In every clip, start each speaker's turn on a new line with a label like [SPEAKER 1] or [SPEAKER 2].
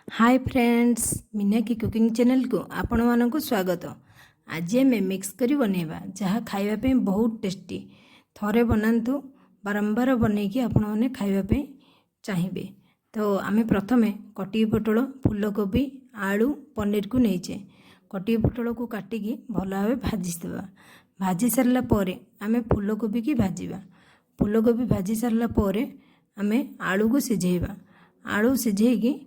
[SPEAKER 1] Hi friends, मीनाकी cooking channel को आपण मानक स्वागत। आज आम मिक्स करी बनैबा जहाँ खाइबा बहुत टेस्टी। थरे बनातु बारंबार बनैकी आपण मैंने खाइबा चाहिए। तो आम प्रथमे कटी पोटल, फूलकोबी, आलू, पनीर को नहींचे। कटी पोटल को काटिकी भल भाव भाजीदेवा। भाजी सारा पर आम फूलकोबी की भाजवा। फूलकोबी भाजी सारा पर आम आलू को सिझेबा। आलू सिझेकी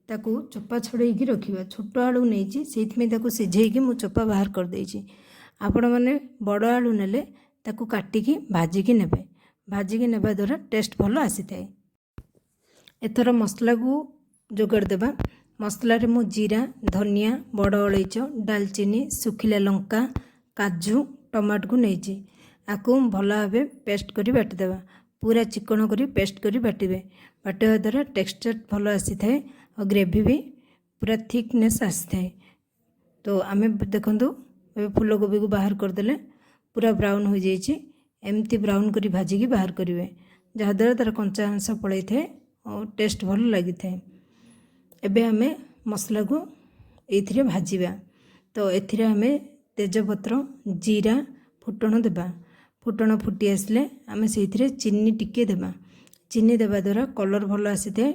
[SPEAKER 1] ताकू चोपा छड़ेकी रखा। छोट आलू नहीं से सिझेकी मु चोपा बाहर कर देछि। आपण मैंने बड़ आलू नेले ताकू काटिकी भाजिकी नेबे। भाजिकी नेबा द्वारा टेस्ट भल आसी थाए। एथर मसला को जोगाड़ देबा। मसला रे मु जीरा, धनिया, बड़ अलैच, डालचीनी, सुखिला लंका, काजू, टमाटो को नहींची। आकु भल भाव पेस्ट करी बाटिदेबा। पूरा चिकन करी पेस्ट करी बाटिबे। बाटिबा द्वारा टेक्सचर भल आसी थाए और ग्रेवी भी पूरा थिकनेस आसी थाए। तो आम देखंतु फूलकोबी को बाहर करदेले पूरा ब्राउन हो जाइए। एमती ब्राउन करी भाजिकी बाहर करेंगे जहाँद्वारा तार कंचा अंश पड़े थाए और टेस्ट भल लगी थाए। एबे आम मसला को ये भाजवा। तो एथिरे आम तेजपत्र, जीरा, फुटण देबा। फुटण फुटी आसले आम से चीनी टिके देबा। चीनी देबा द्वारा कलर भल आसी थाए,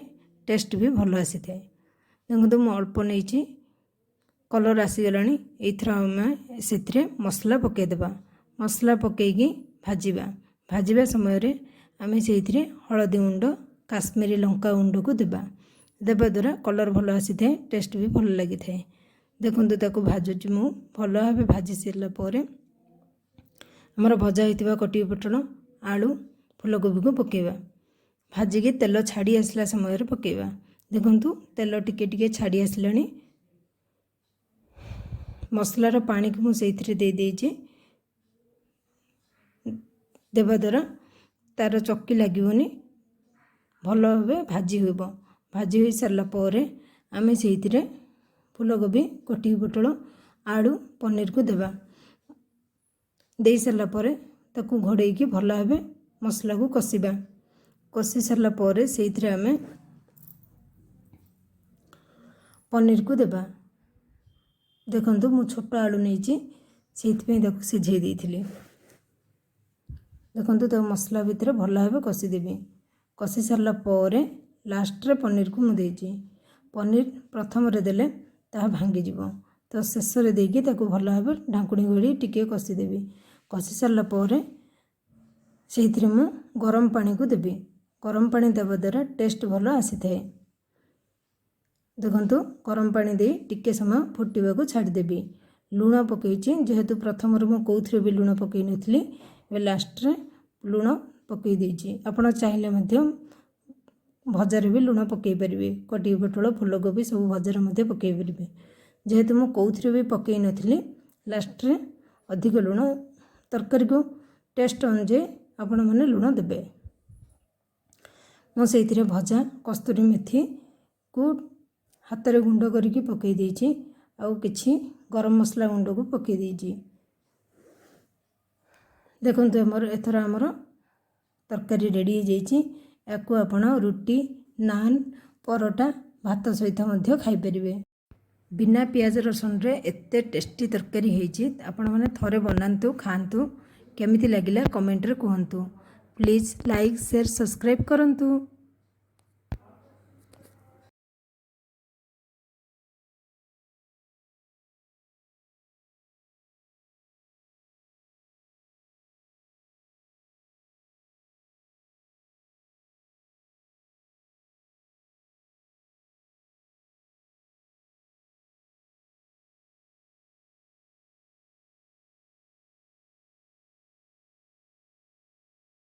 [SPEAKER 1] टेस्ट भी भल आसी थाए। देखो मु अल्प नहीं कलर आसीगला। एथर आम से मसला पकईदेबा। मसला पकईकी भाजवा। भाजवा समय आम से हलदी गुंड, काश्मीरी लंका गुंड को देबा। देबा द्वारा कलर भल आसी थाए, टेस्ट भी भल लगी थाए। देखंतु ताकू भाजुची मु भल भाव भाजी सारा पर आमर भजा होता कटी पोटल, आलू, फूलकोबी को पकेबा। भाजिकी तेल छाड़ी आसला समय पकेबा। देखंतु तेल टिके टिके छाड़ी आसलानी। मसलार पानी को मुझे दे देइछि। देबा द्वारा तार चक्की लगिबनी, भल भाव भाजी होब। भाजी हो सारा पर आम से फूलकोबी, कटी पोटल, आलू, पनीर को देबा। दे सारा पर ताकू घोड़ेकी भल भाव मसला को कषिबा। कषि सारा पर से आम पनीर को देबा। देखंतु मु छोट आलू नहीं से सिझे देइथिली। देखंतु तो मसला भितर भल भाव कषिदेवी। कषि सारा पर लास्ट रे पनीर को मुझे पनीर प्रथम देले ता भांगी जीवो। तो शेष रे देकी ताकू भल भाव ढांकुणी घोड़ी टिके कषिदेवी। कषि सारा पर से मु गरम पानी को देवी। गरम पानी देवा द्वारा टेस्ट भल आसी थाए। देखंतु गरम पानी दे टिके समय फुटवा को छाड़देवी। लुण पकईची जेहेतु प्रथम मु कौथरे भी लुण पकई नथली। लास्ट रे लुण पकई देइची। आपण चाहिले मध्यम भजार भी लुण पकई परिबे। कटी पोटल, फूलकोबी सब भजार मध्य पकई परिबे। जेहेतु मु कौथरे भी पकई नथली, लास्ट रे अधिक लुण तरकारी को टेस्ट अनुसार आपण माने लुण देबे। मु से भजा कस्तूरी मेथी को हाथ रे गुंड करके पकई देइछि। आउ किछि गरम मसला गुंड को पकई देइछि। देखंतु हमर एथरा हमर तरकारी रेडी हो जाइछि। याकू आपण रुटी, नान, परोटा, भात सहित मध्य खाई परिबे। बिना पियाज रसुन रे एते टेस्टी तरकारी होइछि। आपण माने थरे बनांतु, खांतु। केमिति लागिला कमेंट रे कहंतु। प्लीज लाइक, शेयर, सब्सक्राइब करंतु।